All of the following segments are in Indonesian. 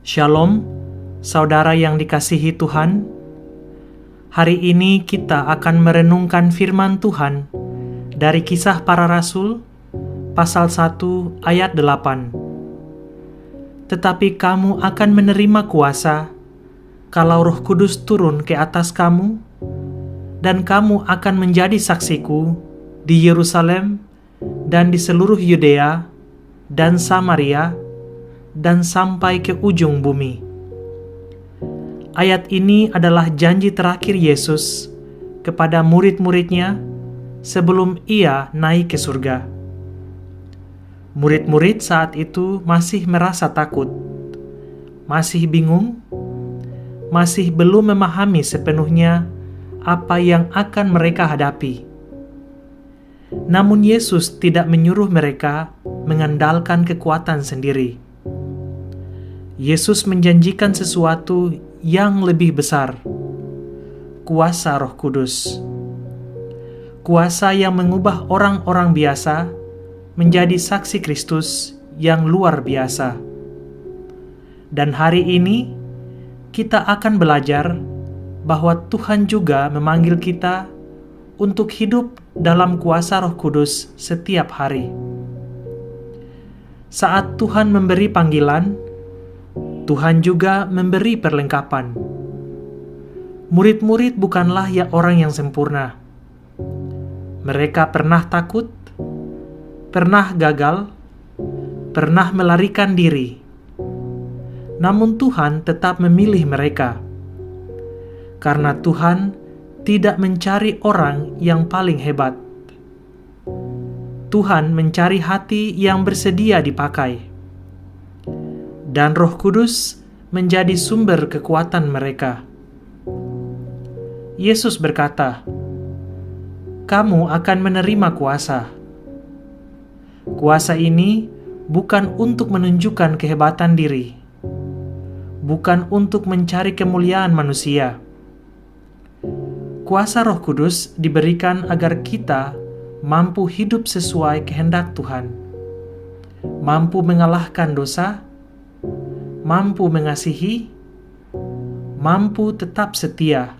Shalom, saudara yang dikasihi Tuhan. Hari ini kita akan merenungkan firman Tuhan dari Kisah Para Rasul, pasal 1 ayat 8. Tetapi kamu akan menerima kuasa kalau Roh Kudus turun ke atas kamu, dan kamu akan menjadi saksiku di Yerusalem dan di seluruh Yudea dan Samaria dan sampai ke ujung bumi. Ayat ini adalah janji terakhir Yesus kepada murid-muridnya sebelum ia naik ke surga. Murid-murid saat itu masih merasa takut, masih bingung, masih belum memahami sepenuhnya apa yang akan mereka hadapi. Namun Yesus tidak menyuruh mereka mengandalkan kekuatan sendiri. Yesus menjanjikan sesuatu yang lebih besar, kuasa Roh Kudus. Kuasa yang mengubah orang-orang biasa menjadi saksi Kristus yang luar biasa. Dan hari ini kita akan belajar bahwa Tuhan juga memanggil kita untuk hidup dalam kuasa Roh Kudus setiap hari. Saat Tuhan memberi panggilan, Tuhan juga memberi perlengkapan. Murid-murid bukanlah orang yang sempurna. Mereka pernah takut, pernah gagal, pernah melarikan diri. Namun Tuhan tetap memilih mereka. Karena Tuhan tidak mencari orang yang paling hebat. Tuhan mencari hati yang bersedia dipakai. Dan Roh Kudus menjadi sumber kekuatan mereka. Yesus berkata, "Kamu akan menerima kuasa." Kuasa ini bukan untuk menunjukkan kehebatan diri, bukan untuk mencari kemuliaan manusia. Kuasa Roh Kudus diberikan agar kita mampu hidup sesuai kehendak Tuhan, mampu mengalahkan dosa, mampu mengasihi, mampu tetap setia,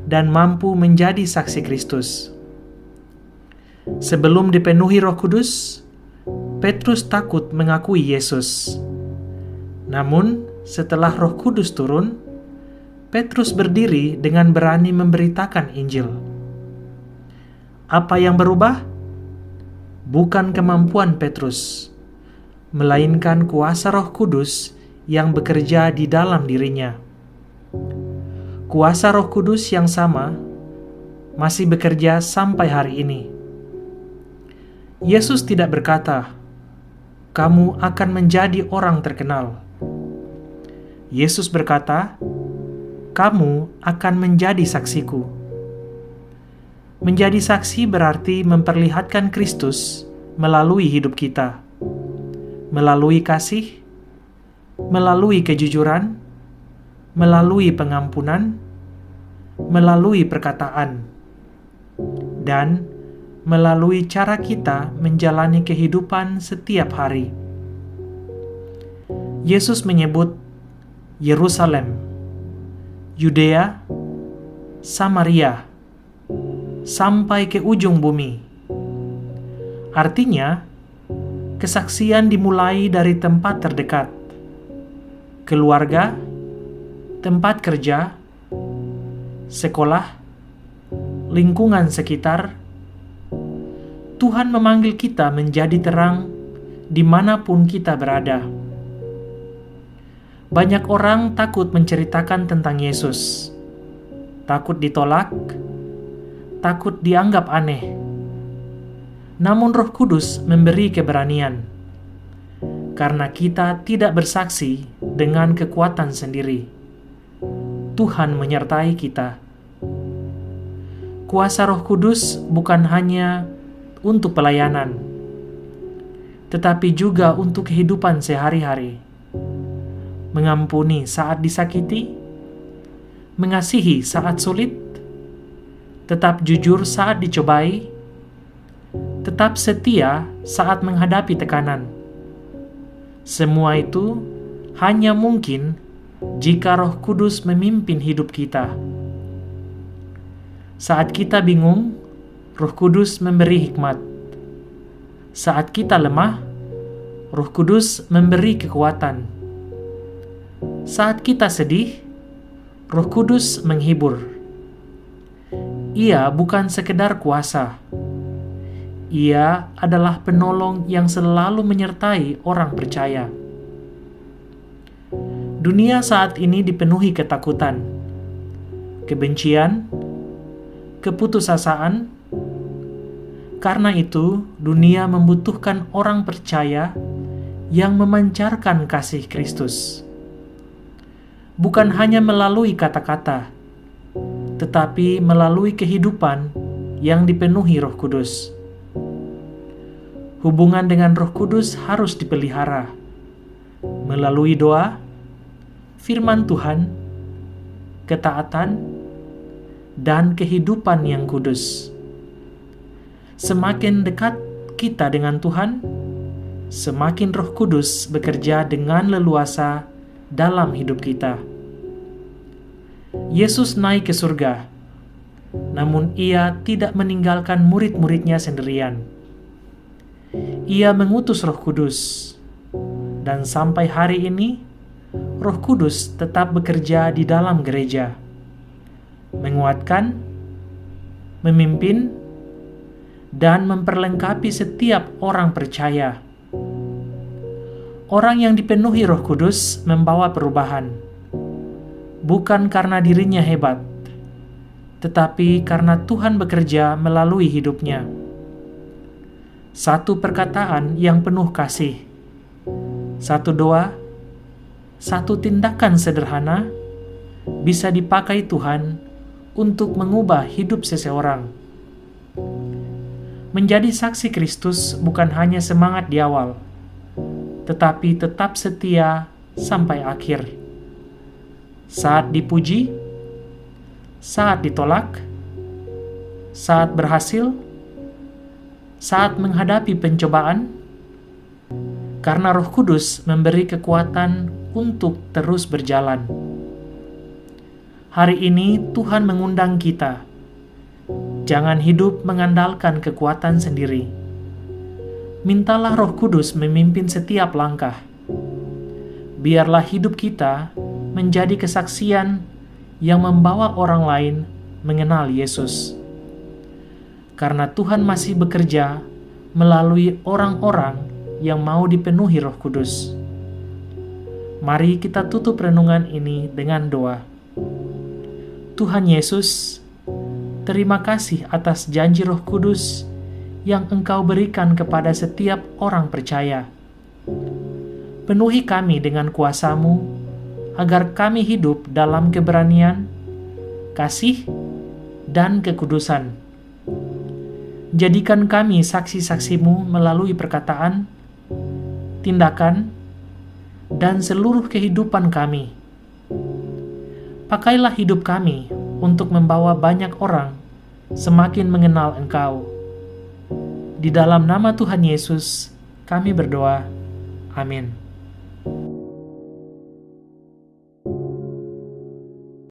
dan mampu menjadi saksi Kristus. Sebelum dipenuhi Roh Kudus, Petrus takut mengakui Yesus. Namun, setelah Roh Kudus turun, Petrus berdiri dengan berani memberitakan Injil. Apa yang berubah? Bukan kemampuan Petrus, melainkan kuasa Roh Kudus yang bekerja di dalam dirinya. Kuasa Roh Kudus yang sama masih bekerja sampai hari ini. Yesus tidak berkata, "Kamu akan menjadi orang terkenal." Yesus berkata, "Kamu akan menjadi saksiku." Menjadi saksi berarti memperlihatkan Kristus melalui hidup kita, melalui kasih, melalui kejujuran, melalui pengampunan, melalui perkataan, dan melalui cara kita menjalani kehidupan setiap hari. Yesus menyebut Yerusalem, Yudea, Samaria, sampai ke ujung bumi. Artinya, kesaksian dimulai dari tempat terdekat, keluarga, tempat kerja, sekolah, lingkungan sekitar. Tuhan memanggil kita menjadi terang dimanapun kita berada. Banyak orang takut menceritakan tentang Yesus, takut ditolak, takut dianggap aneh. Namun Roh Kudus memberi keberanian, karena kita tidak bersaksi dengan kekuatan sendiri. Tuhan menyertai kita. Kuasa Roh Kudus bukan hanya untuk pelayanan, tetapi juga untuk kehidupan sehari-hari. Mengampuni saat disakiti, mengasihi saat sulit, tetap jujur saat dicobai, tetap setia saat menghadapi tekanan. Semua itu hanya mungkin jika Roh Kudus memimpin hidup kita. Saat kita bingung, Roh Kudus memberi hikmat. Saat kita lemah, Roh Kudus memberi kekuatan. Saat kita sedih, Roh Kudus menghibur. Ia bukan sekedar kuasa. Ia adalah penolong yang selalu menyertai orang percaya. Dunia saat ini dipenuhi ketakutan, kebencian, keputusasaan. Karena itu, dunia membutuhkan orang percaya yang memancarkan kasih Kristus. Bukan hanya melalui kata-kata, tetapi melalui kehidupan yang dipenuhi Roh Kudus. Hubungan dengan Roh Kudus harus dipelihara melalui doa, firman Tuhan, ketaatan, dan kehidupan yang kudus. Semakin dekat kita dengan Tuhan, semakin Roh Kudus bekerja dengan leluasa dalam hidup kita. Yesus naik ke surga, namun Ia tidak meninggalkan murid-muridnya sendirian. Ia mengutus Roh Kudus, dan sampai hari ini, Roh Kudus tetap bekerja di dalam gereja, menguatkan, memimpin, dan memperlengkapi setiap orang percaya. Orang yang dipenuhi Roh Kudus membawa perubahan, bukan karena dirinya hebat, tetapi karena Tuhan bekerja melalui hidupnya. Satu perkataan yang penuh kasih, satu doa, satu tindakan sederhana bisa dipakai Tuhan untuk mengubah hidup seseorang. Menjadi saksi Kristus bukan hanya semangat di awal, tetapi tetap setia sampai akhir. Saat dipuji, saat ditolak, saat berhasil, saat menghadapi pencobaan, karena Roh Kudus memberi kekuatan untuk terus berjalan. Hari ini Tuhan mengundang kita, jangan hidup mengandalkan kekuatan sendiri. Mintalah Roh Kudus memimpin setiap langkah. Biarlah hidup kita menjadi kesaksian yang membawa orang lain mengenal Yesus. Karena Tuhan masih bekerja melalui orang-orang yang mau dipenuhi Roh Kudus. Mari kita tutup renungan ini dengan doa. Tuhan Yesus, terima kasih atas janji Roh Kudus yang Engkau berikan kepada setiap orang percaya. Penuhi kami dengan kuasa-Mu, agar kami hidup dalam keberanian, kasih, dan kekudusan. Jadikan kami saksi-saksi-Mu melalui perkataan, tindakan, dan seluruh kehidupan kami. Pakailah hidup kami untuk membawa banyak orang semakin mengenal Engkau. Di dalam nama Tuhan Yesus, kami berdoa. Amin.